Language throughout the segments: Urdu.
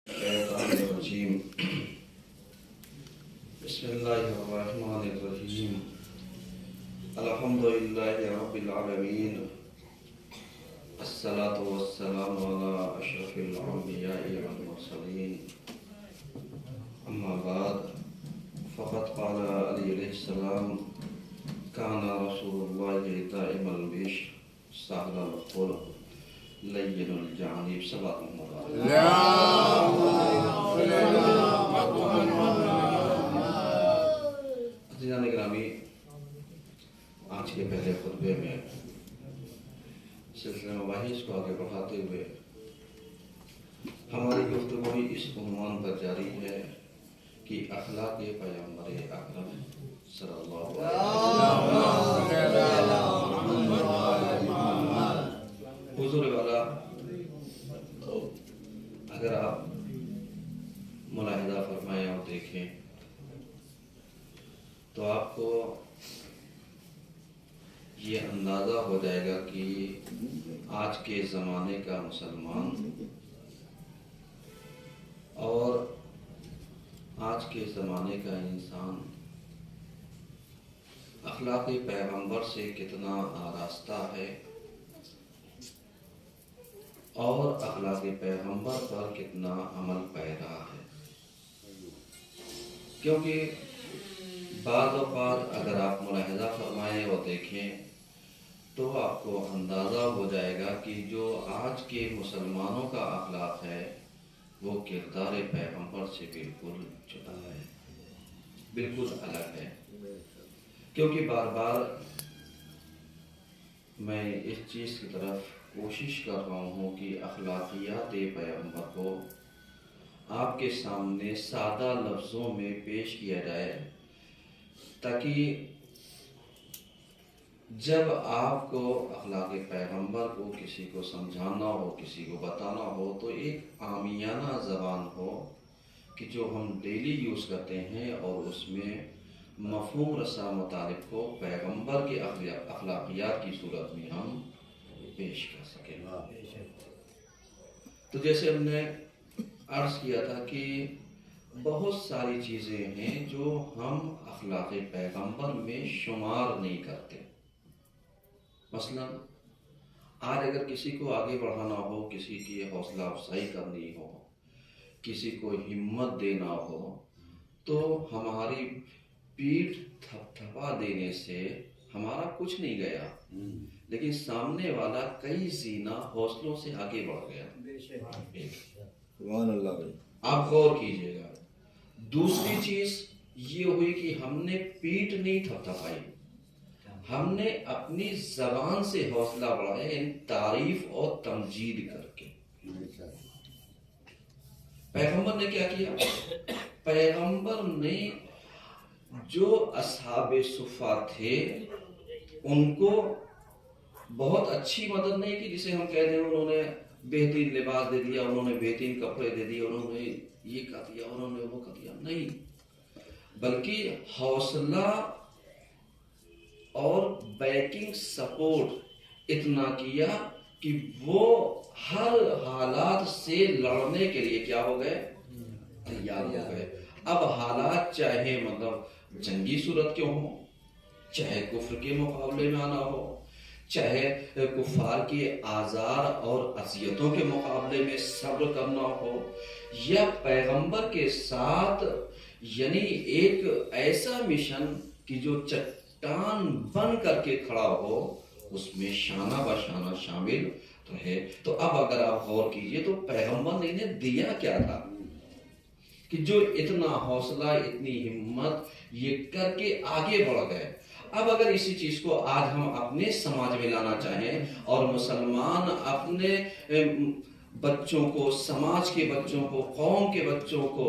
الشيطان الرجيم بسم الله الرحمن الرحيم الحمد لله رب العالمين الصلاة والسلام على أشرف الأنبياء والمرسلين أما بعد فقد قال علي عليه السلام كان رسول الله دائم البشر سهل الخلق لين الجانب صلاة عزیزان گرامی، آج کے پہلے خطبے میں سلسلہ مباحث کو آگے بڑھاتے ہوئے ہماری گفتگو اس عنوان پر جاری ہے کہ اخلاق پیغمبر اکرم صلی اللہ علیہ وسلم حضور والا، اگر آپ ملاحظہ فرمائیں اور دیکھیں تو آپ کو یہ اندازہ ہو جائے گا کہ آج کے زمانے کا مسلمان اور آج کے زمانے کا انسان اخلاق پیغمبر سے کتنا آراستہ ہے اور اخلاق پیغمبر پر کتنا عمل پیرا ہے. کیونکہ بعض اوقات اگر آپ ملاحظہ فرمائیں اور دیکھیں تو آپ کو اندازہ ہو جائے گا کہ جو آج کے مسلمانوں کا اخلاق ہے وہ کردار پیغمبر سے بالکل جدا ہے، بالکل الگ ہے. کیونکہ بار بار میں اس چیز کی طرف کوشش کر رہا ہوں کہ اخلاقیات پیغمبر کو آپ کے سامنے سادہ لفظوں میں پیش کیا جائے، تاکہ جب آپ کو اخلاق پیغمبر کو کسی کو سمجھانا ہو، کسی کو بتانا ہو، تو ایک عامیانہ زبان ہو کہ جو ہم ڈیلی یوز کرتے ہیں اور اس میں مفہوم رسا مطالب کو پیغمبر کے اخلاقیات کی صورت میں ہم پیش کر سکیں. تو جیسے ہم نے عرض کیا تھا کہ بہت ساری چیزیں ہیں جو ہم اخلاق پیغمبر میں شمار نہیں کرتے. مثلا آج اگر کسی کو آگے بڑھانا ہو، کسی کی حوصلہ افزائی کرنی ہو، کسی کو ہمت دینا ہو، تو ہماری پیٹھ تھپتھپا دینے سے ہمارا کچھ نہیں گیا، لیکن سامنے والا کئی زینہ حوصلوں سے آگے بڑھ گیا. سبحان اللہ. آپ غور کیجئے گا. دوسری چیز یہ ہوئی کہ ہم نے پیٹھ نہیں تھپتھپائی، ہم نے اپنی زبان سے حوصلہ بڑھایا، یعنی تعریف اور تمجید کر کے. پیغمبر نے کیا کیا؟ پیغمبر نے جو اصحاب صفہ تھے ان کو بہت اچھی مدد نہیں کی، جسے ہم کہہ دیں انہوں نے بہترین لباس دے دیا، انہوں نے بہترین کپڑے دے دیے، انہوں نے یہ کر دیا، انہوں نے وہ کر دیا. نہیں، بلکہ حوصلہ اور بیکنگ سپورٹ اتنا کیا کہ وہ ہر حالات سے لڑنے کے لیے کیا ہو گئے؟ تیار ہو گئے. اب حالات چاہے مطلب جنگی صورت کیوں ہو، چاہے کفر کے مقابلے میں آنا ہو، چاہے کفار کے آزار اور اذیتوں کے مقابلے میں صبر کرنا ہو، یا پیغمبر کے ساتھ یعنی ایک ایسا مشن کہ جو چٹان بن کر کے کھڑا ہو، اس میں شانہ بشانہ شامل تو ہے. تو اب اگر آپ غور کیجئے تو پیغمبر نے انہیں دیا کیا تھا کہ جو اتنا حوصلہ، اتنی ہمت یہ کر کے آگے بڑھ گئے. اب اگر اسی چیز کو آج ہم اپنے سماج میں لانا چاہیں اور مسلمان اپنے بچوں کو، سماج کے بچوں کو، قوم کے بچوں کو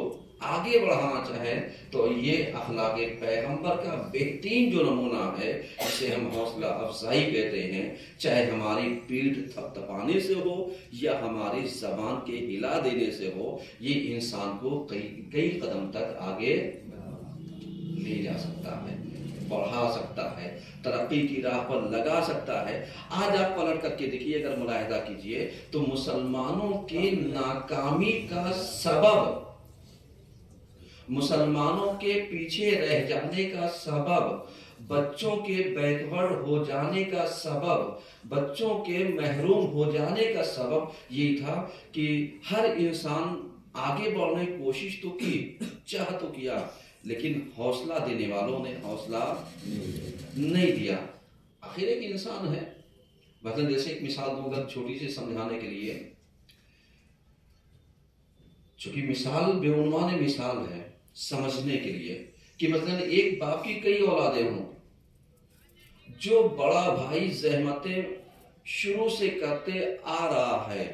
آگے بڑھانا چاہیں، تو یہ اخلاق پیغمبر کا بہترین جو نمونہ ہے، جسے ہم حوصلہ افزائی کہتے ہیں، چاہے ہماری پیٹھ تھپتھپانے سے ہو یا ہماری زبان کے ہلا دینے سے ہو، یہ انسان کو کئی قدم تک آگے لے جا سکتا ہے. بڑھا سکتا ہے، ترقی کی راہ پر لگا سکتا ہے۔ آج آپ پلٹ کر کے دیکھیے، اگر ملاحظہ کیجئے تو مسلمانوں کی ناکامی کا سبب، مسلمانوں کے پیچھے رہ جانے کا سبب، بچوں کے بیکورڈ ہو جانے کا سبب، بچوں کے محروم ہو جانے کا سبب یہی تھا کہ ہر انسان آگے بڑھنے کی کوشش تو کی، چاہ تو کیا، لیکن حوصلہ دینے والوں نے حوصلہ نہیں دیا۔ آخر ایک انسان ہے، مثلا جیسے ایک مثال دوں گا چھوٹی سی سمجھانے کے لیے، چونکہ مثال بے عنوان مثال ہے سمجھنے کے لیے، کہ مثلا ایک باپ کی کئی اولادیں ہوں، جو بڑا بھائی زحمتیں شروع سے کرتے آ رہا ہے،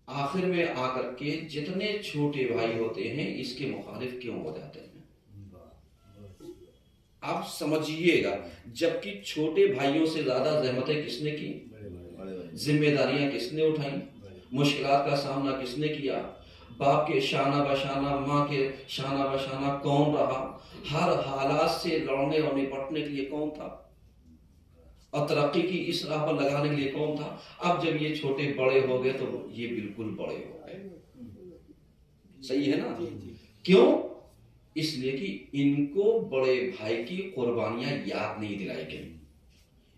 آخر میں آ کر کے جتنے چھوٹے بھائی ہوتے ہیں اس کے مخالف کیوں ہو جاتے ہیں؟ آپ سمجھیے گا، جبکہ چھوٹے بھائیوں سے زیادہ زحمتیں کس نے کی؟ ذمہ داریاں کس نے اٹھائیں؟ مشکلات کا سامنا کس نے کیا؟ باپ کے شانہ بشانہ، ماں کے شانہ بشانہ کون رہا؟ ہر حالات سے لڑنے اور نپٹنے کے لیے کون تھا؟ اور ترقی کی اس راہ پر لگانے کے لیے کون تھا؟ اب جب یہ چھوٹے بڑے ہو گئے تو یہ بالکل بڑے ہو گئے۔ صحیح ہے نا؟ کیوں؟ اس لیے کہ ان کو بڑے بھائی کی قربانیاں یاد نہیں دلائی گئی،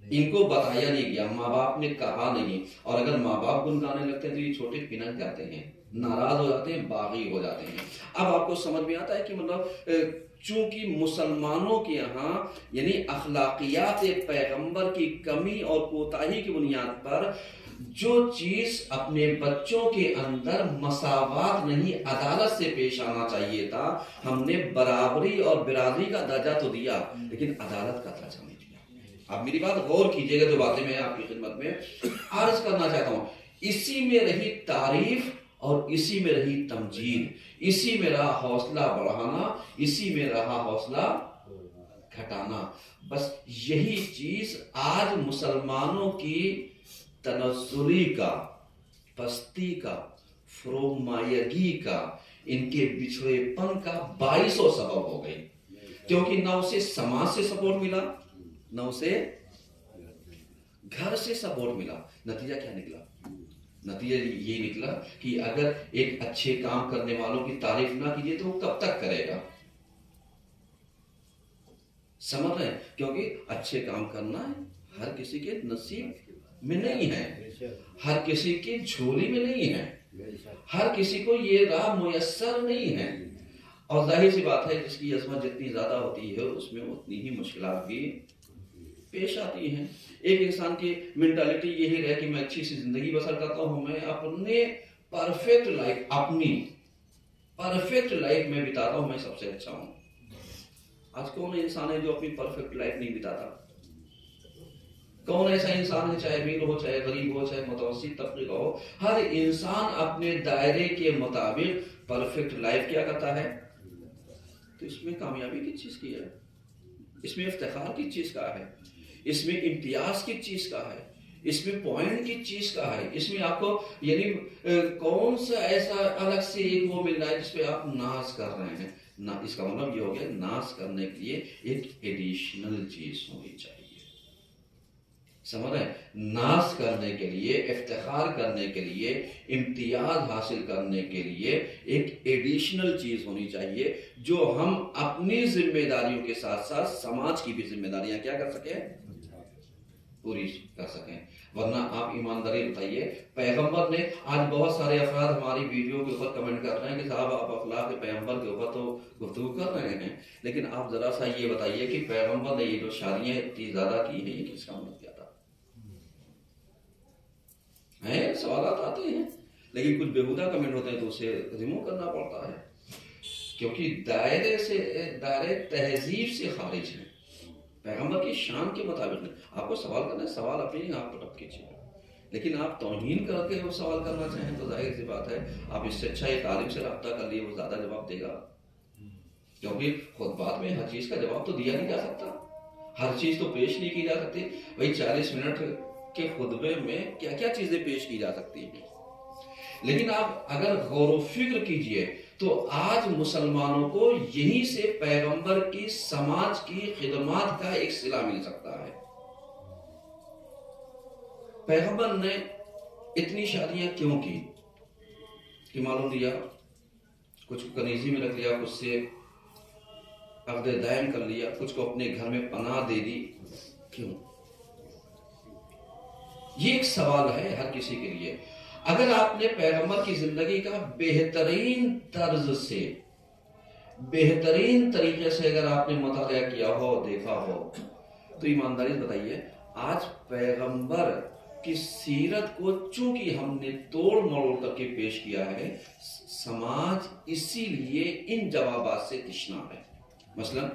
ان کو بتایا نہیں گیا، ماں باپ نے کہا نہیں، اور اگر ماں باپ گنگانے لگتے ہیں تو یہ چھوٹے پنک جاتے ہیں، ناراض ہو جاتے ہیں، باغی ہو جاتے ہیں۔ اب آپ کو سمجھ میں آتا ہے کہ مطلب چونکہ مسلمانوں کے یہاں یعنی اخلاقیات پیغمبر کی کمی اور کوتاہی کی بنیاد پر جو چیز اپنے بچوں کے اندر مساوات نہیں، عدالت سے پیش آنا چاہیے تھا، ہم نے برابری اور برادری کا درجہ تو دیا لیکن عدالت کا درجہ نہیں دیا۔ آپ میری بات غور کیجئے گا، جو باتیں میں آپ کی خدمت میں عرض کرنا چاہتا ہوں، اسی میں رہی تعریف اور اسی میں رہی تمجید، اسی میں رہا حوصلہ بڑھانا، اسی میں رہا حوصلہ گھٹانا۔ بس یہی چیز آج مسلمانوں کی تنزلی کا، پستی کا، فرومایگی کا، ان کے بچھڑے پن کا باعث و سبب ہو گئی، کیونکہ نہ اسے سماج سے سپورٹ ملا، نہ اسے گھر سے سپورٹ ملا۔ نتیجہ کیا نکلا؟ نتیجہ یہ نکلا کہ اگر ایک اچھے کام کرنے والوں کی تعریف نہ کیجیے تو وہ کب تک کرے گا؟ سمجھ رہے ہیں؟ کیونکہ اچھے کام کرنا ہے ہر کسی کے نصیب میں نہیں ہے، ہر کسی کی جھولی میں نہیں ہے، ہر کسی کو یہ راہ میسر نہیں ہے، اور ظاہر سی بات ہے جس کی عظمت جتنی زیادہ ہوتی ہے اس میں اتنی ہی مشکلات بھی پیش آتی ہیں۔ ایک انسان کی مینٹالٹی یہی رہے کہ میں اچھی سی زندگی بسر کرتا ہوں، میں اپنے پرفیکٹ لائف، اپنی پرفیکٹ لائف میں بتاتا ہوں، میں سب سے اچھا ہوں۔ آج کون انسان ہے جو اپنی پرفیکٹ لائف نہیں بتاتا؟ کون ایسا انسان ہے، چاہے امیر ہو، چاہے غریب ہو، چاہے متوسط طبقے کا ہو، ہر انسان اپنے دائرے کے مطابق پرفیکٹ لائف کیا کرتا ہے؟ تو اس میں کامیابی کی چیز کی ہے، اس میں افتخار کی چیز کا ہے، اس میں امتیاز کی چیز کا ہے، اس میں پوائنٹ کی چیز کا ہے، اس میں آپ کو یعنی کون سا ایسا الگ سے ایک وہ مل رہا ہے جس پہ آپ ناز کر رہے ہیں؟ نہ، اس کا مطلب یہ ہو گیا ناز کرنے کے لیے ایک ایڈیشنل چیز ہونی چاہیے۔ سمجھ رہے ہیں؟ ناز کرنے کے لیے، افتخار کرنے کے لیے، امتیاز حاصل کرنے کے لیے ایک ایڈیشنل چیز ہونی چاہیے جو ہم اپنی ذمہ داریوں کے ساتھ ساتھ سماج کی بھی ذمہ داریاں کیا کر سکیں؟ پوری کر سکیں۔ ورنہ آپ ایمانداری بتائیے، پیغمبر نے، آج بہت سارے افراد ہماری ویڈیو کے اوپر کمنٹ کر رہے ہیں کہ صاحب آپ اخلاق پیغمبر کے اوپر تو گفتگو کر رہے ہیں، لیکن آپ ذرا سا یہ بتائیے کہ پیغمبر نے یہ جو شادیاں اتنی زیادہ کی ہیں، یہ کس کا مطلب کیا تھا؟ سوالات آتے ہیں، لیکن کچھ بےہودہ کمنٹ ہوتے ہیں تو اسے ریموو کرنا پڑتا ہے، کیونکہ دائرے تہذیب سے خارج ہیں، پیغمبر کی شان کے مطابق نہیں۔ آپ کو سوال کرنا ہے، سوال اپنی آپ کو ٹپ کیجیے، لیکن آپ توہین کر کے وہ سوال کرنا چاہیں تو ظاہر سی بات ہے آپ اس سے اچھا ایک عالم سے رابطہ کر لیے، وہ زیادہ جواب دے گا، کیونکہ خطبات میں ہر چیز کا جواب تو دیا نہیں جا سکتا، ہر چیز تو پیش نہیں کی جا سکتی۔ بھائی 40 منٹ کے خطبے میں کیا کیا چیزیں پیش کی جا سکتی ہیں، لیکن آپ اگر غور و فکر کیجئے تو آج مسلمانوں کو یہیں سے پیغمبر کی سماج کی خدمات کا ایک صلہ مل سکتا ہے. پیغمبر نے اتنی شادیاں کیوں کی کہ معلوم دیا, کچھ کو کنیزی میں رکھ لیا, کچھ سے عقد دائم کر لیا, کچھ کو اپنے گھر میں پناہ دے دی, کیوں؟ یہ ایک سوال ہے ہر کسی کے لیے. اگر آپ نے پیغمبر کی زندگی کا بہترین طرز سے, بہترین طریقے سے اگر آپ نے مطالعہ کیا ہو, دیکھا ہو, تو ایمانداری سے بتائیے آج پیغمبر کی سیرت کو چونکہ ہم نے توڑ مروڑ کر کے پیش کیا ہے, سماج اسی لیے ان جوابات سے تشنا ہے. مثلا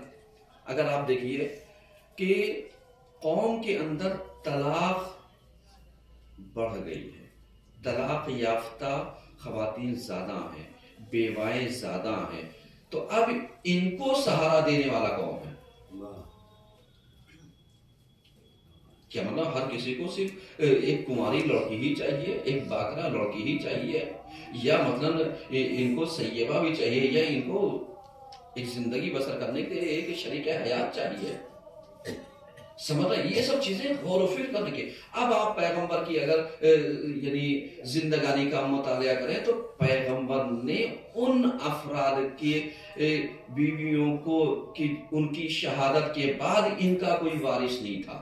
اگر آپ دیکھیے کہ قوم کے اندر طلاق بڑھ گئی ہے, طلاق یافتہ خواتین زیادہ ہیں, بیوائیں زیادہ ہیں, تو اب ان کو سہارا دینے والا کون ہے؟ کیا مطلب ہر کسی کو صرف ایک کنواری لڑکی ہی چاہیے, ایک باکرا لڑکی ہی چاہیے, یا مطلب ان کو سیبہ بھی چاہیے, یا ان کو ایک زندگی بسر کرنے کے لیے ایک شریک حیات چاہیے؟ سمجھ رہے ہیں, یہ سب چیزیں غور و فکر کرنے کے. اب آپ پیغمبر کی اگر یعنی زندگانی کا مطالعہ کریں تو پیغمبر نے ان افراد کے بیویوں کو ان کی شہادت کے بعد ان کا کوئی وارث نہیں تھا,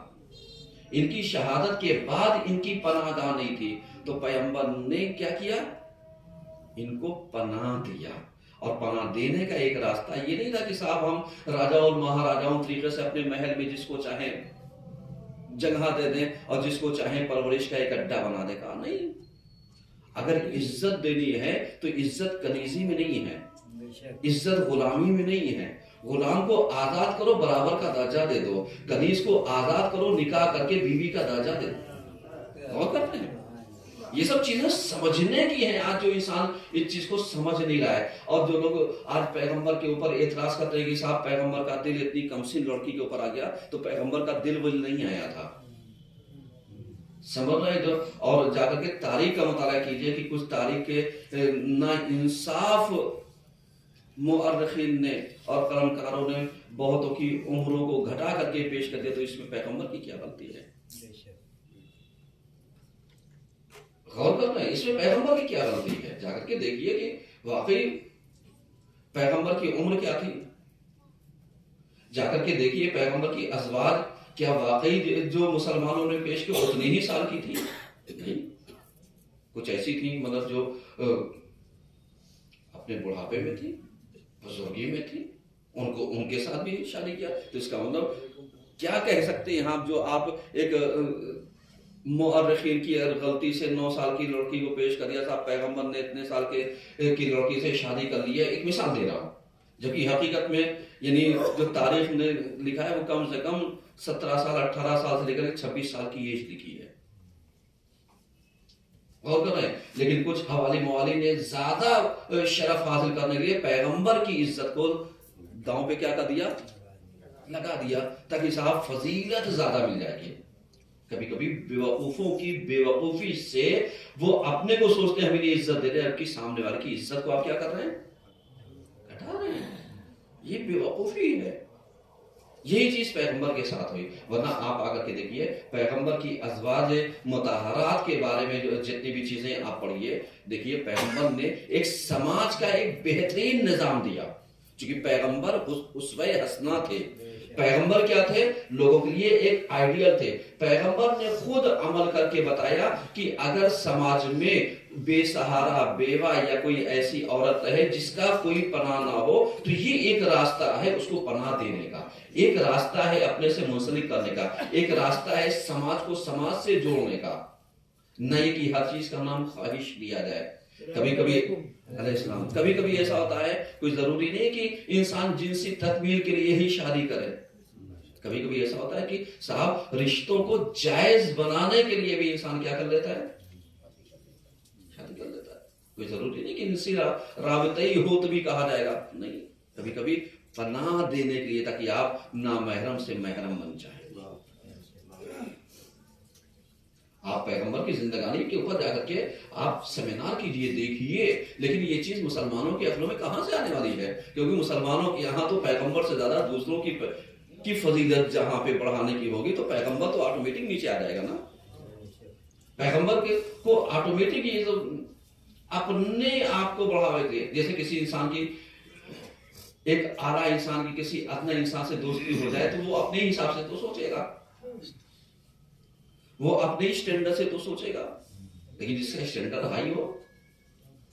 ان کی شہادت کے بعد ان کی پناہ گاہ نہیں تھی, تو پیغمبر نے کیا کیا؟ ان کو پناہ دیا. اور پناہ دینے کا ایک راستہ یہ نہیں تھا کہ صاحب ہم راجاؤں اور مہاراجاؤں طریقے سے اپنے محل میں جس کو چاہیں جگہ دے دیں اور جس کو چاہیں پرورش کا ایک اڈا بنا دے. کہا نہیں, اگر عزت دینی ہے تو عزت کنیزی میں نہیں ہے, عزت غلامی میں نہیں ہے. غلام کو آزاد کرو, برابر کا درجہ دے دو. کنیز کو آزاد کرو, نکاح کر کے بیوی کا درجہ دے دو. غور کرتے ہیں, یہ سب چیزیں سمجھنے کی ہیں. آج جو انسان اس چیز کو سمجھ نہیں رہا ہے, اور جو لوگ آج پیغمبر کے اوپر اعتراض کرتے ہیں کہ صاحب پیغمبر کا دل اتنی کمسن لڑکی کے اوپر آ گیا, تو پیغمبر کا دل ول نہیں آیا تھا. سمجھ رہے جو, اور جا کر کے تاریخ کا مطالعہ کیجئے کہ کچھ تاریخ کے نا انصاف مؤرخین نے اور قلمکاروں نے بہتوں کی عمروں کو گھٹا کر کے پیش کر دیا, تو اس میں پیغمبر کی کیا غلطی ہے؟ غور کرنا ہے, اس میں پیغمبر کی کیا غلطی ہے؟ جا کر کے دیکھیے کہ واقعی پیغمبر کی عمر کیا تھی, جا کر کے دیکھیے پیغمبر کی ازواج کیا واقعی جو مسلمانوں نے پیش کی اتنی ہی سال کی تھی؟ نہیں, کچھ ایسی تھی مطلب جو اپنے بڑھاپے میں تھی, بزرگی میں تھی, ان کے ساتھ بھی شادی کیا. تو اس کا مطلب کیا کہہ سکتے ہیں آپ, جو آپ ایک مؤرخین کی غلطی سے 9 سال کی لڑکی کو پیش کر دیا تھا, پیغمبر نے اتنے سال کی لڑکی سے شادی کر لی ہے. ایک مثال دے رہا ہوں, جبکہ حقیقت میں یعنی جو تاریخ نے لکھا ہے وہ کم سے کم 17 سال 18 سال سے لے کر 26 سال کی ایج لکھی ہے. غور کر رہے ہیں, لیکن کچھ حوالی موالی نے زیادہ شرف حاصل کرنے کے لیے پیغمبر کی عزت کو داؤں پہ کیا کر دیا, لگا دیا, تاکہ صاحب فضیلت زیادہ مل جائے گی. کبھی کبھی بیوقوفوں کی بیوقوفی سے وہ اپنے کو سوچتے ہیں ہمیں یہ عزت دے رہے ہیں, اب کی سامنے والے کی عزت کو آپ کیا کر رہے ہیں, گھٹا رہے ہیں. یہ بیوقوفی ہے. یہی چیز پیغمبر کے ساتھ ہوئی. ورنہ آپ آ کر کے دیکھیے پیغمبر کی ازواج مطہرات کے بارے میں جو جتنی بھی چیزیں آپ پڑھیے, دیکھیے پیغمبر نے ایک سماج کا ایک بہترین نظام دیا. چونکہ پیغمبر اسوہ حسنہ تھے, پیغمبر کیا تھے, لوگوں کے لیے ایک آئیڈیل تھے. پیغمبر نے خود عمل کر کے بتایا کہ اگر سماج میں بے سہارا بیوہ یا کوئی ایسی عورت رہے جس کا کوئی پناہ نہ ہو, تو یہ ایک راستہ ہے اس کو پناہ دینے کا, ایک راستہ ہے اپنے سے منسلک کرنے کا, ایک راستہ ہے سماج کو سماج سے جوڑنے کا. نہیں کہ ہر چیز کا نام خواہش لیا جائے. کبھی کبھی علیہ السلام کبھی کبھی ایسا ہوتا ہے, کوئی ضروری نہیں کہ انسان جنسی تکمیل کے لیے ہی شادی کرے. کبھی کبھی ایسا ہوتا ہے کہ صاحب رشتوں کو جائز بنانے کے لیے بھی انسان کیا کر لیتا ہے, شادی کر لیتا ہے. کوئی ضروری نہیں کہ جنسی رابطہ ہی ہو تو بھی کہا جائے گا, نہیں. کبھی کبھی پناہ دینے کے لیے تاکہ آپ نامحرم سے محرم بن جائیں. آپ پیغمبر کی زندگانی کے اوپر جا کر کے آپ سیمینار کیجئے، دیکھیے، لیکن یہ چیز مسلمانوں کے عقلوں میں کہاں سے آنے والی ہے؟ کیونکہ مسلمانوں کے یہاں تو پیغمبر سے زیادہ دوسروں کی فضیلت جہاں پہ بڑھانے کی ہوگی تو پیغمبر تو آٹومیٹک نیچے آ جائے گا نا. پیغمبر کو آٹومیٹک یہ تو اپنے آپ کو بڑھاوے دے. جیسے کسی انسان کی، ایک اعلیٰ انسان کی کسی ادنی انسان سے دوستی ہو جائے تو وہ اپنے حساب سے تو سوچے گا، وہ اپنے اسٹینڈرڈ سے تو سوچے گا، لیکن جس کا اسٹینڈرڈ ہائی ہو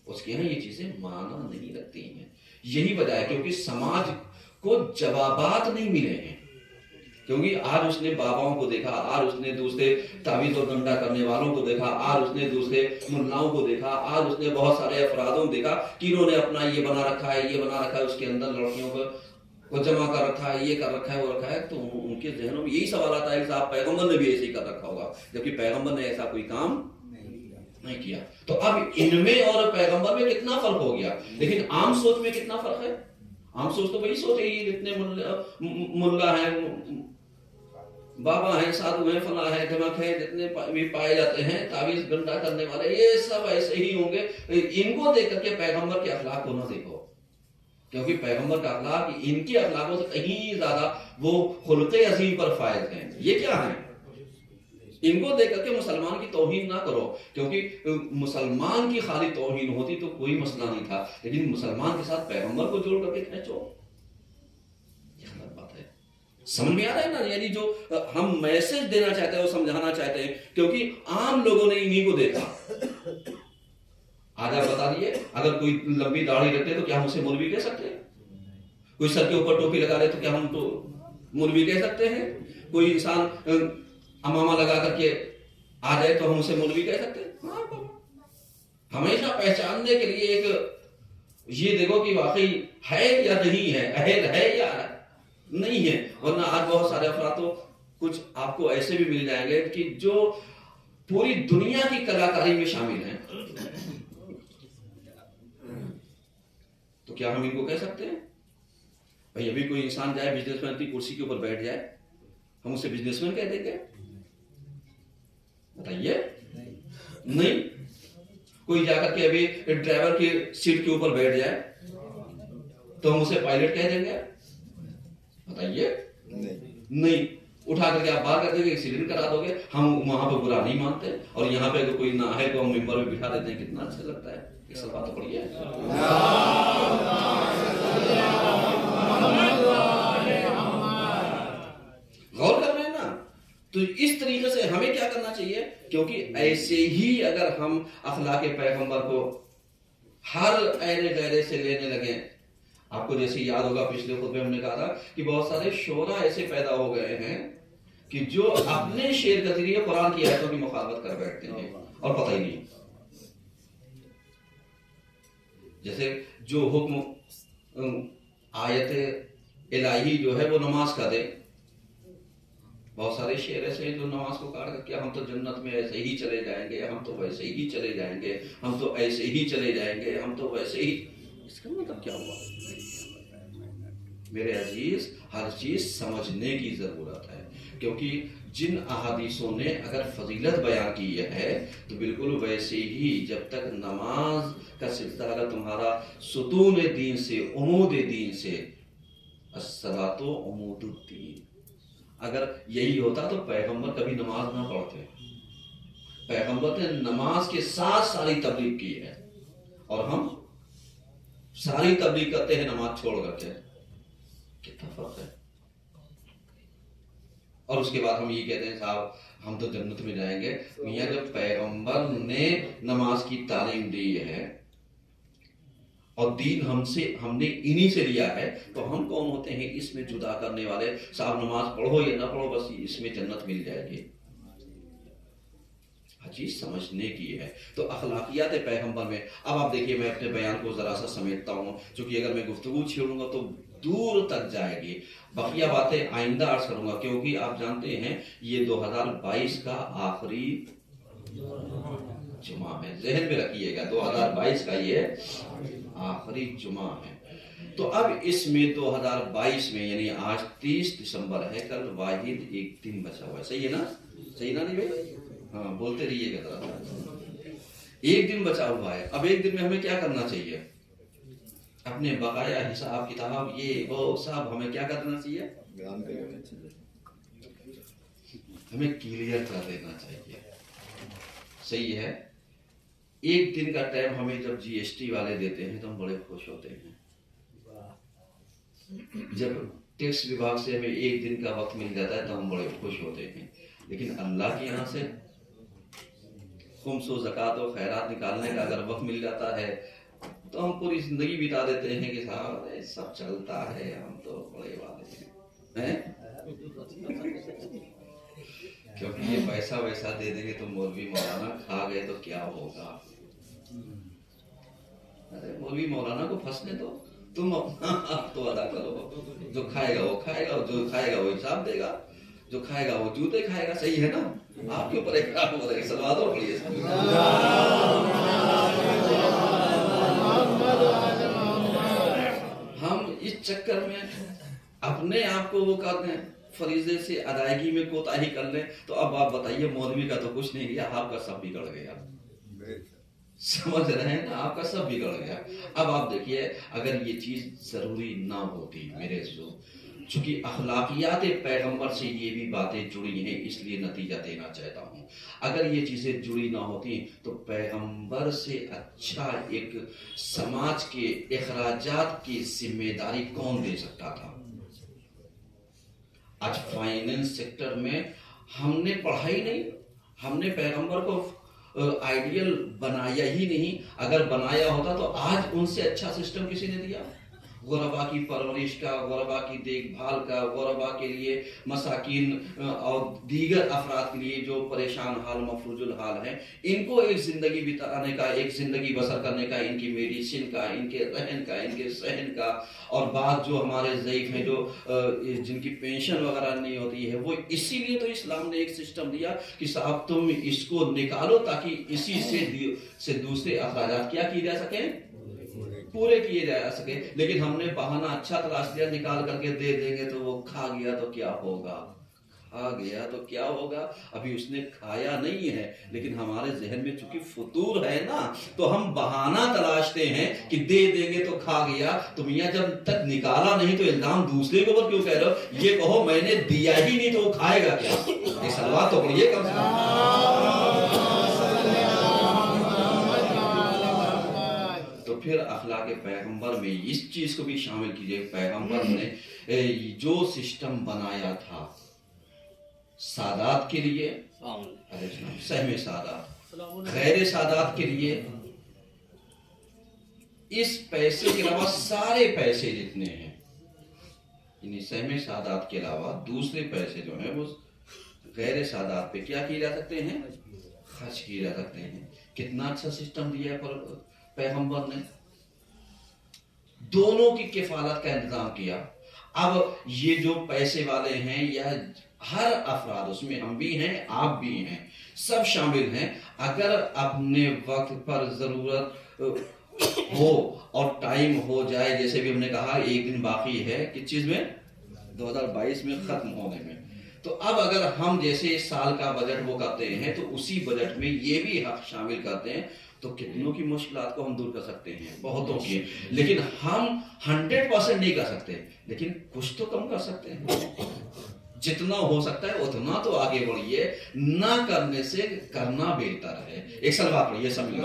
اس کے یہاں یہ چیزیں معنی نہیں رکھتی ہیں. یہی وجہ ہے کیونکہ سماج کو جوابات نہیں ملے ہیں. کیونکہ آج اس نے باباؤں کو دیکھا، آج اس نے دوسرے تعویذ اور گنڈا کرنے والوں کو دیکھا، آج اس نے دوسرے ملاؤں کو دیکھا، آج اس نے بہت سارے افرادوں کو دیکھا کہ انہوں نے اپنا یہ بنا رکھا ہے، یہ بنا رکھا ہے، اس کے اندر لڑکیوں کو جمع کر رکھا ہے، یہ کر رکھا ہے، وہ رکھا ہے. تو ان کے ذہنوں میں یہی سوال آتا ہے کہ صاحب پیغمبر نے بھی ایسے ہی کر رکھا ہوگا، جبکہ پیغمبر نے ایسا کوئی کام نہیں کیا. تو اب ان میں اور پیغمبر میں کتنا فرق ہو گیا. لیکن عام سوچ میں کتنا فرق ہے؟ عام سوچ تو وہی سوچ ہے، جتنے ملا ہیں، بابا ہیں، سادھو ہیں، فلاں ہیں، دھمک ہیں، جتنے بھی پائے جاتے ہیں تعویذ گنڈا کرنے والے، یہ سب ایسے ہی ہوں گے. ان کو دیکھ کر کے پیغمبر کے اخلاق کو نہ دیکھو، کیونکہ پیغمبر کا اخلاق ان کے اخلاقوں سے کہیں زیادہ وہ خلق عظیم پر فائز ہیں. یہ کیا ہیں؟ ان کو دیکھ کر کے مسلمان کی توہین نہ کرو، کیونکہ مسلمان کی خالی توہین ہوتی تو کوئی مسئلہ نہیں تھا، لیکن مسلمان کے ساتھ پیغمبر کو جوڑ کر کے کھینچو، یہ غلط بات ہے. سمجھ میں آ رہا ہے نا؟ یعنی جو ہم میسج دینا چاہتے ہیں وہ سمجھانا چاہتے ہیں، کیونکہ عام لوگوں نے انہی کو دیکھا. آج آپ بتا دیے، اگر کوئی لمبی داڑھی رکھتے تو کیا ہم اسے مولوی کہہ سکتے ہیں؟ کوئی سر کے اوپر ٹوپی لگا لے تو کیا ہم تو مولوی کہہ سکتے ہیں؟ کوئی انسان امامہ لگا کر کے آ جائے تو ہم اسے مولوی کہہ سکتے ہیں؟ ہمیشہ پہچاننے کے لیے ایک یہ دیکھو کہ واقعی ہے یا نہیں ہے، اہل ہے یا نہیں ہے. ورنہ آج بہت سارے افراد تو کچھ آپ کو ایسے بھی مل جائیں گے کہ جو پوری دنیا کی کلاکاری میں شامل ہیں. تو کیا ہم ان کو کہہ سکتے ہیں؟ بھئی ابھی کوئی انسان جائے بزنس مین کی کرسی کے اوپر بیٹھ جائے، ہم اسے بزنس مین کہہ دیں گے؟ بتائیے، نہیں. کوئی جا کر کے ابھی ڈرائیور کی سیٹ کے اوپر بیٹھ جائے تو ہم اسے پائلٹ کہہ دیں گے؟ بتائیے، نہیں. اٹھا کر کے آپ باہر کر دیں گے، ایکسیڈنٹ کرا دو گے، ہم وہاں پہ برا نہیں مانتے. اور یہاں پہ اگر کوئی نہ ہے تو ہم ممبر میں بٹھا دیتے ہیں. کتنا اچھا لگتا ہے. ایک سب بات پڑھی ہے. غور کر رہے ہیں نا؟ تو اس طریقے سے ہمیں کیا کرنا چاہیے؟ کیونکہ ایسے ہی اگر ہم اخلاق پیغمبر کو ہر ایرے غیرے سے لینے لگیں، آپ کو جیسے یاد ہوگا پچھلے خطبے ہم نے کہا تھا کہ بہت سارے شعراء ایسے پیدا ہو گئے ہیں کہ جو اپنے شعر کے ذریعے قرآن کی آیتوں کی مخالفت کر بیٹھتے ہیں اور پتہ ہی نہیں. جیسے جو حکم آیت الہی جو ہے وہ نماز کا دے، بہت سارے شعر ایسے ہیں جو نماز کو کاٹ کر کے ہم تو جنت میں ایسے ہی چلے جائیں گے، ہم تو ویسے ہی چلے جائیں گے، ہم تو ایسے ہی چلے جائیں گے، ہم تو ویسے ہی. اس کا مطلب کیا ہوا؟ میرے عزیز، ہر چیز سمجھنے کی ضرورت ہے، کیونکہ جن احادیثوں نے اگر فضیلت بیان کی ہے تو بالکل ویسے ہی جب تک نماز کا سلسلہ اگر تمہارا ستون دین سے، عمود دین سے، الصلاۃ عمود الدین، اگر یہی ہوتا تو پیغمبر کبھی نماز نہ پڑھتے. پیغمبر نے نماز کے ساتھ ساری تبلیغ کی ہے، اور ہم ساری تبلیغ کرتے ہیں نماز چھوڑ کر کے. کتنا فرق ہے. اور اس کے بعد ہم یہ کہتے ہیں صاحب ہم تو جنت میں جائیں گے. میاں جب پیغمبر نے نماز کی تعلیم دی ہے اور دین ہم نے انہی سے لیا ہے، تو ہم کون ہوتے ہیں اس میں جدا کرنے والے؟ صاحب نماز پڑھو یا نہ پڑھو، بس اس میں جنت مل جائے گی. ہر چیز سمجھنے کی ہے. تو اخلاقیات پیغمبر میں اب آپ دیکھیے، میں اپنے بیان کو ذرا سا سمیٹتا ہوں، چونکہ اگر میں گفتگو چھیڑوں گا تو دور تک جائے گی. بقیہ باتیں آئندہ عرض کروں گا، کیونکہ آپ جانتے ہیں یہ 2022 کا آخری جمعہ ہے. ذہن میں رکھیے گا 2022 کا یہ آخری جمعہ ہے. تو اب اس میں 2022 میں یعنی آج 30 دسمبر ہے، کل واحد ایک دن بچا ہوا ہے. صحیح ہے نا؟ صحیح نا نہیں بھائی؟ ہاں بولتے رہیے گا ذرا. ایک دن بچا ہوا ہے. اب ایک دن میں ہمیں کیا کرنا چاہیے؟ اپنے بقایا حساب کتاب یہ وہ سب ہمیں کیا کرنا چاہیے؟ ہمیں کلیئر کر دینا چاہیے. صحیح ہے. ایک دن کا ٹائم ہمیں جب جی ایس ٹی والے دیتے ہیں تو ہم بڑے خوش ہوتے ہیں. جب ٹیکس وبھاگ سے ہمیں ایک دن کا وقت مل جاتا ہے تو ہم بڑے خوش ہوتے ہیں. لیکن اللہ کے یہاں سے خمس و زکوٰۃ و خیرات نکالنے کا اگر وقت مل جاتا ہے تو ہم پوری زندگی بتا دیتے ہیں کہ صاحب سب چلتا ہے، ہم تو بڑے والے ہیں. کیونکہ یہ پیسہ ویسا دے دیں گے تو مولوی مولانا کھا گئے تو کیا ہوگا. ارے مولوی مولانا کو پھنسنے دو، تم اپنا حق تو ادا کرو. جو کھائے گا وہ کھائے گا، جو کھائے گا وہ حساب دے گا، جو کھائے گا وہ جوتے کھائے گا. صحیح ہے نا؟ آپ کے اوپر ایک کام ہو رہا ہے. سلوات اور پڑھیے. ہم اس چکر میں اپنے آپ کو وہ کرتے ہیں، فریضے سے ادائیگی میں کوتاہی کر لیں. تو اب آپ بتائیے مولوی کا تو کچھ نہیں گیا، آپ کا سب بگڑ گیا. سمجھ رہے ہیں نا؟ آپ کا سب بگڑ گیا. اب آپ دیکھیے اگر یہ چیز ضروری نہ ہوتی میرے جو چونکہ اخلاقیات پیغمبر سے یہ بھی باتیں جڑی ہیں، اس لیے نتیجہ دینا چاہتا ہوں. اگر یہ چیزیں جڑی نہ ہوتی تو پیغمبر سے اچھا ایک سماج کے اخراجات کی ذمہ داری کون دے سکتا تھا؟ آج فائنینس سیکٹر میں ہم نے پڑھائی نہیں، ہم نے پیغمبر کو آئیڈیل بنایا ہی نہیں. اگر بنایا ہوتا تو آج ان سے اچھا سسٹم کسی نے دیا؟ غربا کی پرورش کا، غربا کی دیکھ بھال کا، غربا کے لیے مساکین اور دیگر افراد کے لیے جو پریشان حال مفروض الحال ہیں، ان کو ایک زندگی بتانے کا، ایک زندگی بسر کرنے کا، ان کی میڈیسن کا، ان کے رہن کا، ان کے صحن کا. اور بعض جو ہمارے ضعیف ہیں، جو جن کی پینشن وغیرہ نہیں ہوتی ہے، وہ اسی لیے تو اسلام نے ایک سسٹم دیا کہ صاحب تم اس کو نکالو تاکہ اسی سے دوسرے اخراجات کیا کیے جا سکیں، پورے کیے جا سکے. لیکن ہم نے بہانہ اچھا تلاش لیا، نکال کر کے دے دیں گے تو وہ کھا گیا تو کیا ہوگا، کھا گیا تو کیا ہوگا. ابھی اس نے کھایا نہیں ہے لیکن ہمارے ذہن میں چونکہ فطور ہے نا، تو ہم بہانہ تلاشتے ہیں کہ دے دیں گے تو کھا گیا. تو میاں جب تک نکالا نہیں تو الزام دوسرے کے اوپر کیوں کہہ رہے ہو؟ یہ کہو میں نے دیا ہی نہیں تو وہ کھائے گا کیا؟ یہ سلوات تو پڑھیے کم سے کم. پھر اخلاق پیغمبر میں اس چیز کو بھی شامل کیجئے. پیغمبر نے جو سسٹم بنایا تھا سادات کے لیے، سہم سادات، غیر سادات کے لیے، اس پیسے کے علاوہ سارے پیسے جتنے ہیں، یعنی سہم سادات کے علاوہ دوسرے پیسے جو ہیں وہ غیر سادات پہ کیا کیے جا سکتے ہیں؟ خرچ کیے جا سکتے ہیں. کتنا اچھا سسٹم دیا ہے پیغمبر نے. دونوں کی کفالت کا انتظام کیا. اب یہ جو پیسے والے ہیں یا ہر افراد، اس میں ہم بھی ہیں آپ بھی ہیں، سب شامل ہیں. اگر اپنے وقت پر ضرورت ہو اور ٹائم ہو جائے، جیسے بھی ہم نے کہا ایک دن باقی ہے کس چیز میں؟ 2022 میں ختم ہونے میں. تو اب اگر ہم جیسے اس سال کا بجٹ وہ کرتے ہیں تو اسی بجٹ میں یہ بھی حق شامل کرتے ہیں تو کتنوں کی مشکلات کو ہم دور کر سکتے ہیں، بہتوں کی. لیکن ہم 100% نہیں کر سکتے، لیکن کچھ تو کم کر سکتے ہیں. جتنا ہو سکتا ہے اتنا تو آگے بڑھیے، نہ کرنے سے کرنا بہتر ہے. ایک سلوات پڑھیے سب مل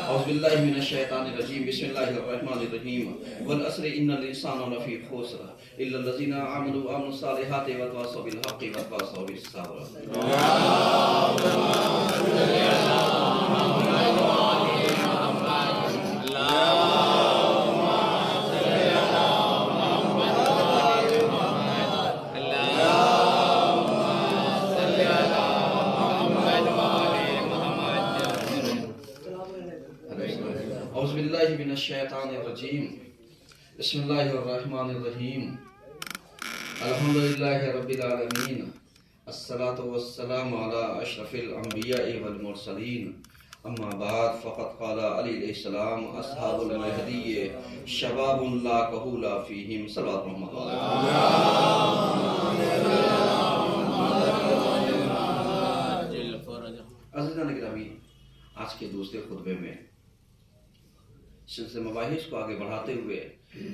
اعوذ باللہ من الشیطان الرجیم. بسم اللہ الرحمن الرحیم. والعصر ان الانسان لفی خسر الا الذین آمنوا وعملوا الصالحات وتواصوا بالحق وتواصوا بالصبر. اعوذ باللہ من الشیطان الرجیم. بسم اللہ الرحمن الرحیم. الحمدللہ رب العالمین. الصلاة والسلام علی اشرف الانبیاء والمرسلین اما بعد فقد قال علی علیہ السلام اصحاب المہدی شباب لا کہول فیہم صلوات محمد عزیزان گرامی، آج کے دوسرے خطبے میں سلسلہ مباحث کو آگے بڑھاتے ہوئے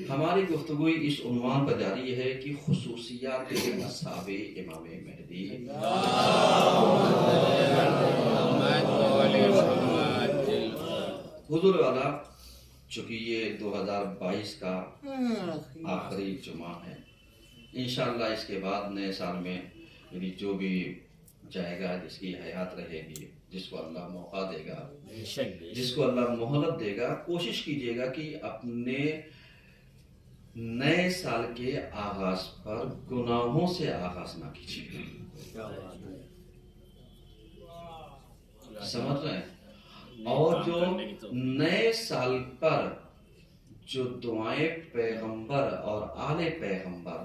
ہماری گفتگو اس عنوان پر جاری ہے کہ خصوصیات اصحاب امام مہدی۔ حضور والا، چونکہ یہ 2022 کا آخری جمعہ ہے، انشاءاللہ اس کے بعد نئے سال میں یعنی جو بھی جائے گا، جس کی حیات رہے گی، جس کو اللہ موقع دے گا، جس کو اللہ مہلت دے گا، کوشش کیجیے گا کہ اپنے نئے سال کے آغاز پر گناہوں سے آغاز نہ کیجیے گا۔ سمجھ رہے ہیں؟ اور جو نئے سال پر جو دعائیں پیغمبر اور آل پیغمبر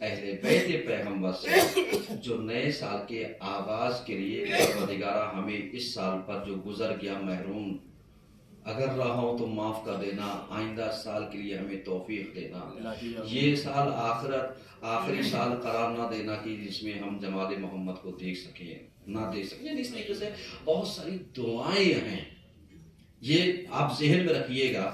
اہل بیت پیغمبر سے جو نئے سال کے آغاز کے لیے پروردگارہ ہمیں اس سال پر جو گزر گیا محروم اگر رہا ہوں تو معاف کر دینا، آئندہ سال کے لیے ہمیں توفیق دینا، یہ سال آخری سال قرار نہ دینا کہ جس میں ہم جمال محمد کو دیکھ سکیں، نہ دیکھ سکیں۔ یعنی اس طریقے سے بہت ساری دعائیں ہیں، یہ آپ ذہن میں رکھیے گا،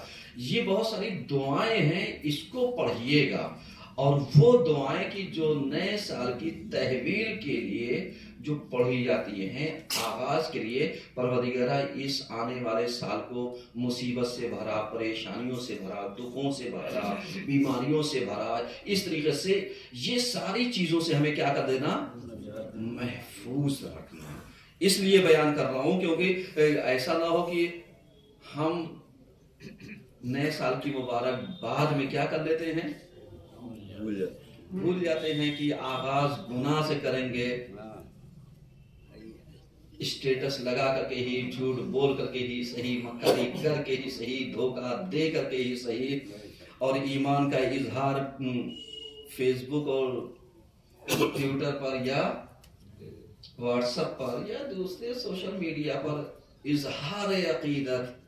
یہ بہت ساری دعائیں ہیں، اس کو پڑھیے گا۔ اور وہ دعائیں کی جو نئے سال کی تحویل کے لیے جو پڑھی جاتی ہیں، آغاز کے لیے پروردگارہ اس آنے والے سال کو مصیبت سے بھرا، پریشانیوں سے بھرا، دکھوں سے بھرا، بیماریوں سے بھرا، اس طریقے سے یہ ساری چیزوں سے ہمیں کیا کر دینا؟ محفوظ رکھنا۔ اس لیے بیان کر رہا ہوں کیونکہ ایسا نہ ہو کہ ہم نئے سال کی مبارک بعد میں کیا کر لیتے ہیں؟ بھول جاتے ہیں کہ آغاز گناہ سے کریں گے، اسٹیٹس لگا کر کے ہی، جھوٹ بول کر کے ہی صحیح، مکاری کر کے ہی صحیح، دھوکہ دے کر کے ہی صحیح، اور ایمان کا اظہار فیس بک اور ٹویٹر پر یا واٹس ایپ پر یا دوسرے سوشل میڈیا پر اظہار عقیدت،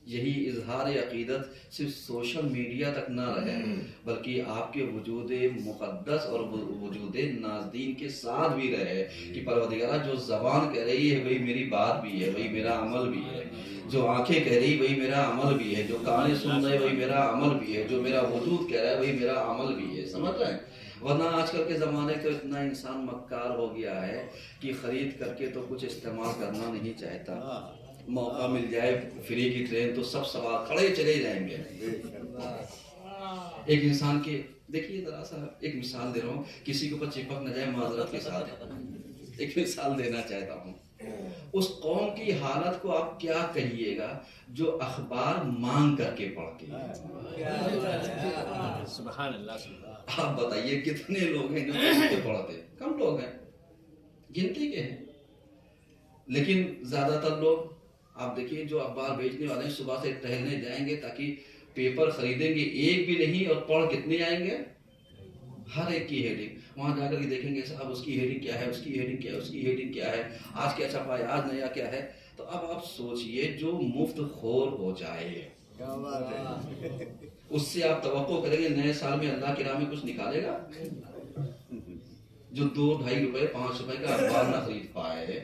یہی اظہار عقیدت صرف سوشل میڈیا تک نہ رہے بلکہ آپ کے وجود مقدس اور وجود نازدین کے ساتھ بھی رہے کہ پروردگارہ جو زبان کہہ رہی ہے وہی میری بات بھی ہے، وہی میرا عمل بھی ہے، جو آنکھیں کہہ رہی وہی میرا عمل بھی ہے، جو کانیں سن رہے وہی میرا عمل بھی ہے، جو میرا وجود کہہ رہا ہے وہی میرا عمل بھی ہے۔ سمجھ رہے ہیں؟ ورنہ آج کل کے زمانے تو اتنا انسان مکار ہو گیا ہے کہ خرید کر کے تو کچھ استعمال کرنا نہیں چاہتا، موقع مل جائے فری کی ٹرین تو سب سوار کھڑے چلے جائیں گے۔ ایک انسان کے دیکھیے ذرا سا ایک مثال دے رہا ہوں، کسی کے اوپر چپک نہ جائے معذرت کے ساتھ، ایک مثال دینا چاہتا ہوں۔ اس قوم کی حالت کو آپ کیا کہیے گا جو اخبار مانگ کر کے پڑھتی ہے؟ سبحان اللہ۔ آپ بتائیے کتنے لوگ ہیں جو پڑھ کے پڑھتے ہیں؟ کم لوگ ہیں، گنتی کے ہیں۔ لیکن زیادہ تر لوگ آپ دیکھیے جو اخبار بیچنے والے ہیں صبح سے ٹہلنے جائیں گے تاکہ پیپر خریدیں گے، ایک بھی نہیں، اور پڑھ کتنے آئیں گے؟ ہر ایک کی ہیڈنگ وہاں جا کر کے دیکھیں گے صاحب اس کی ہیڈنگ کیا ہے، اس کی ہیڈنگ کیا ہے، اس کی ہیڈنگ کیا ہے، آج کیا چھپا ہے، آج نیا کیا ہے۔ تو اب آپ سوچئے جو مفت خور ہو جائے اس سے آپ توقع کریں گے نئے سال میں اللہ کی راہ میں کچھ نکالے گا؟ جو 2-2.5 روپے 5 روپے کا اخبار نہ خرید پائے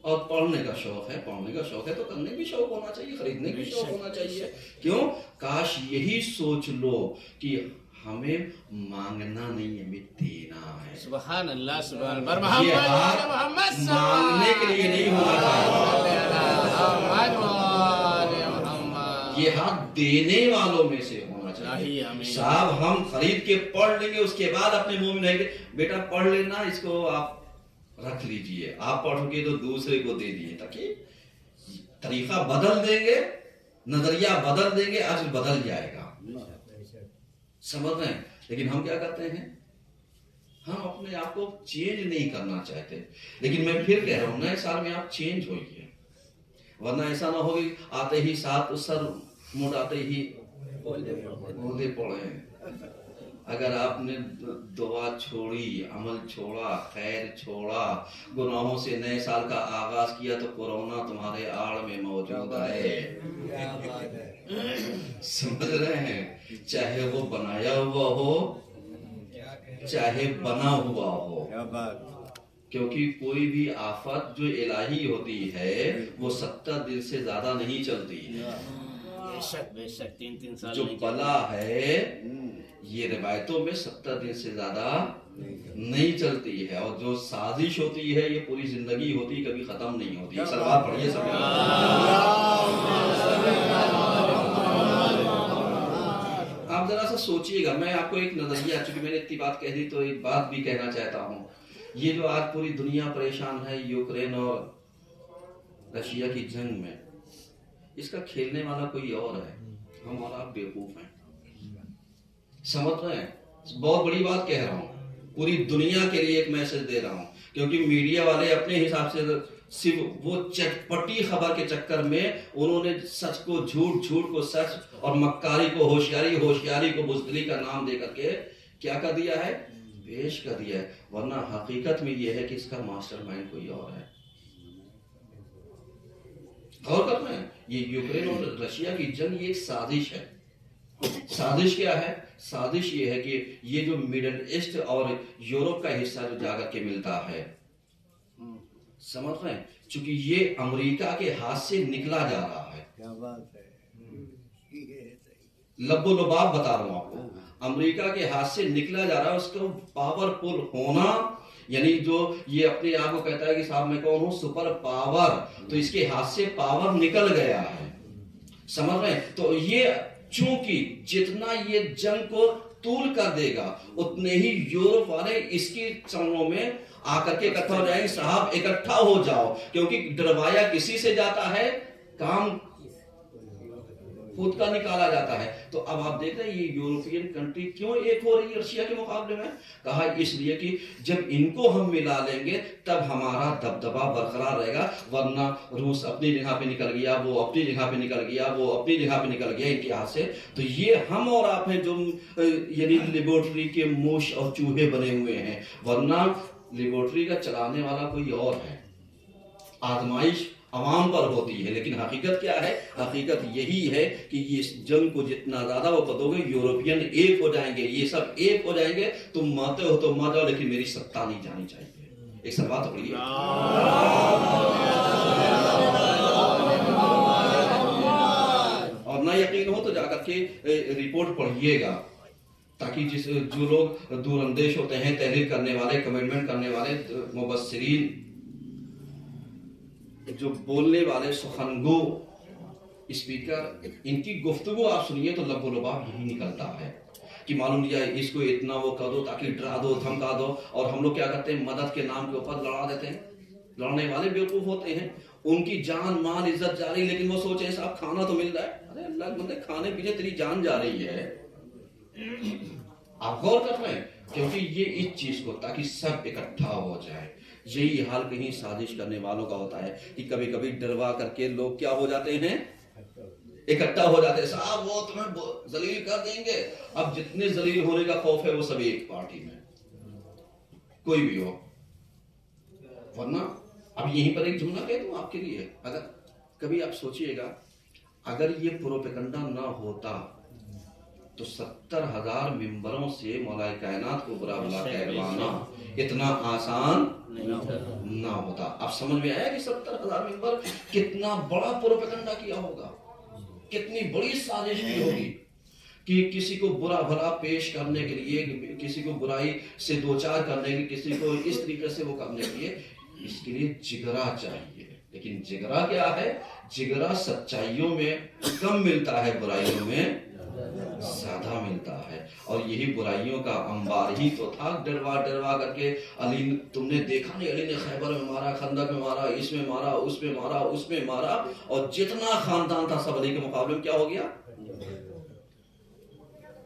اور پڑھنے کا شوق ہے تو کرنے بھی شوق ہونا چاہیے، خریدنے بھی شوق ہونا چاہیے۔ کیوں؟ کاش یہی سوچ لو کہ ہمیں مانگنا نہیں، ہمیں دینا ہے۔ سبحان اللہ، سبحان اللہ۔ یہ ہاتھ مانگنے کے لیے نہیں ہونا چاہیے، یہ ہاتھ دینے والوں میں سے ہونا چاہیے۔ صاحب ہم خرید کے پڑھ لیں گے، اس کے بعد اپنے منہ میں نہیں گے بیٹا پڑھ لینا، اس کو آپ رکھ لیجئے، آپ پڑھو گے تو دوسرے کو دے دیجئے، تاکہ طریقہ بدل دیں گے، نظریہ بدل دیں گے، اجر بدل جائے گا۔ سمجھ رہے ہیں؟ لیکن ہم کیا کرتے ہیں؟ ہم اپنے آپ کو چینج نہیں کرنا چاہتے۔ لیکن میں پھر کہہ رہا ہوں نئے سال میں آپ چینج ہوئیے، ورنہ ایسا نہ ہوگی آتے ہی ساتھ سر مڈ آتے ہی عہدے پڑھیں، اگر آپ نے دعا چھوڑی، عمل چھوڑا، خیر چھوڑا، گناہوں سے نئے سال کا آغاز کیا تو کورونا تمہارے آڑ میں موجود ہے۔ سمجھ رہے ہیں؟ چاہے وہ بنایا ہوا ہو چاہے بنا ہوا ہو، کیونکہ کوئی بھی آفت جو الہی ہوتی ہے وہ 70 دن سے زیادہ نہیں چلتی۔ بے شک 3 سال جو بلا ہے یہ روایتوں میں 70 دن سے زیادہ نہیں چلتی ہے، اور جو سازش ہوتی ہے یہ پوری زندگی ہوتی، کبھی ختم نہیں ہوتی۔ سلوات پڑھیے سب۔ آپ ذرا سا سوچئے گا، میں آپ کو ایک نظریہ، چونکہ میں نے اتنی بات کہہ دی تو ایک بات بھی کہنا چاہتا ہوں۔ یہ جو آج پوری دنیا پریشان ہے یوکرین اور رشیا کی جنگ میں، اس کا کھیلنے والا کوئی اور ہے، ہم اور آپ بیوقوف ہیں۔ سمجھ رہے ہیں؟ بہت بڑی بات کہہ رہا ہوں، پوری دنیا کے لیے ایک میسج دے رہا ہوں، کیونکہ میڈیا والے اپنے حساب سے صرف وہ چٹپٹی خبر کے چکر میں انہوں نے سچ کو جھوٹ، جھوٹ کو سچ، اور مکاری کو ہوشیاری، ہوشیاری کو بزدلی کا نام دے کر کے کیا کر دیا ہے؟ پیش کر دیا ہے، ورنہ حقیقت میں یہ ہے کہ اس کا ماسٹر مائنڈ کوئی اور ہے۔ غور کرنا ہے، یہ یوکرین اور رشیا کی جنگ یہ ایک سازش ہے۔ سازش کیا ہے؟ سازش یہ ہے کہ یہ جو مڈل ایسٹ اور یورپ کا حصہ جو جا کر کے ملتا ہے، سمجھ رہے ہیں، چونکہ یہ امریکہ کے ہاتھ سے نکلا جا رہا ہے۔ کیا بات ہے، لب و لباب بتا رہا ہوں آپ کو، امریکہ کے ہاتھ سے نکلا جا رہا ہے۔ اس کو پاورفل ہونا، یعنی جو یہ اپنے آپ کو کہتا ہے کہ صاحب میں کون ہوں، سپر پاور، تو اس کے ہاتھ سے پاور نکل گیا ہے۔ سمجھ رہے ہیں؟ تو یہ چونکہ جتنا یہ جنگ کو طول کر دے گا اتنے ہی یورپ والے اس کی چمڑوں میں آ کر کے اکٹھا ہو جائیں گے، صاحب اکٹھا ہو جاؤ، کیونکہ ڈروایا کسی سے جاتا ہے، کام خود کا نکالا جاتا ہے۔ تو اب آپ دیکھ رہے ہیں یہ یورپین کنٹری کیوں ایک ہو رہی ہے رشیا کے مقابلے میں؟ کہا اس لیے کہ جب ان کو ہم ملا لیں گے تب ہمارا دبدبا برقرار رہے گا، ورنہ روس اپنی جگہ پہ نکل گیا، وہ اپنی جگہ پہ نکل گیا، وہ اپنی جگہ پہ نکل گیا ان کے ہاتھ سے، تو یہ ہم اور آپ ہیں جو یعنی لیبورٹری کے موش اور چوہے بنے ہوئے ہیں، ورنہ لیبورٹری کا چلانے والا کوئی اور ہے۔ آزمائش عوام پر ہوتی ہے، لیکن حقیقت کیا ہے؟ حقیقت یہی ہے کہ اس جنگ کو جتنا زیادہ وہ پتو گے، یورپین ایک ہو جائیں گے، یہ سب ایک ہو جائیں گے، تم ماتے ہو تو مار جاؤ لیکن میری ستا نہیں جانی چاہیے۔ ایک سب بات پڑھیے، اور نہ یقین ہو تو جا کر کے رپورٹ پڑھیے گا، تاکہ جو لوگ دور اندیش ہوتے ہیں، تحریر کرنے والے، کمنٹمنٹ کرنے والے، مبصرین، جو بولنے والے سخنگو اسپیکر، ان کی گفتگو آپ سنیے تو لب و لباب یہی نکلتا ہے کہ معلوم لیا اس کو اتنا وہ کر دو تاکہ ڈرا دو، دھمکا دو، اور ہم لوگ کیا کرتے ہیں؟ مدد کے نام کے اوپر لڑا دیتے ہیں۔ لڑنے والے بیوقوف ہوتے ہیں، ان کی جان مال عزت جا رہی، لیکن وہ سوچیں صاحب کھانا تو مل رہا ہے، ارے اللہ بندے کھانے پیچھے تیری جان جا رہی ہے۔ آپ غور کر رہے ہیں، کیونکہ یہ اس چیز کو تاکہ سب اکٹھا ہو جائے۔ یہی حال کہیں سازش کرنے والوں کا ہوتا ہے کہ کبھی کبھی ڈروا کر کے لوگ کیا ہو جاتے ہیں؟ اکٹھا ہو جاتے ہیں، صاحب وہ تمہیں ذلیل کر دیں گے۔ اب جتنے ذلیل ہونے کا خوف ہے وہ سب ایک پارٹی میں، کوئی بھی ہو، ورنہ اب یہیں پر ایک جملہ کہہ دوں آپ کے لیے، اگر کبھی آپ سوچئے گا اگر یہ پروپیگنڈا نہ ہوتا تو 70,000 ممبروں سے مولا کائنات کو برا بلا کہلوانا اتنا آسان نہ ہوتا۔ اب سمجھ میں آیا کہ 70,000 ممبر کتنا بڑا پروپیگنڈا کیا ہوگا، کتنی بڑی سازش کی ہوگی کہ کسی کو برا بھلا پیش کرنے کے لیے، کسی کو برائی سے دوچار کرنے کے لیے، کسی کو اس طریقے سے وہ کرنے کے لیے، اس کے لیے جگرا چاہیے۔ لیکن جگرا کیا ہے؟ جگرا سچائیوں میں کم ملتا ہے، برائیوں میں زیادہ ملتا ہے، اور یہی برائیوں کا انبار ہی تو تھا۔ ڈروا ڈروا کر کے علی، تم نے دیکھا نہیں علی نے خیبر میں مارا، خندق میں مارا، اس میں مارا، اس میں مارا، اس میں مارا، اور جتنا خاندان تھا سب علی کے مقابلے میں کیا ہو گیا؟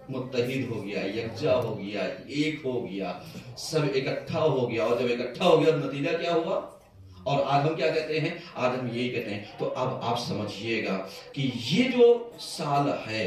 متحد ہو گیا، یکجا ہو گیا، ایک ہو گیا، سب اکٹھا ہو گیا، اور جب اکٹھا ہو گیا نتیجہ کیا ہوا؟ اور آج ہم کیا کہتے ہیں؟ آج ہم یہی کہتے ہیں۔ تو اب آپ سمجھیے گا کہ یہ جو سال ہے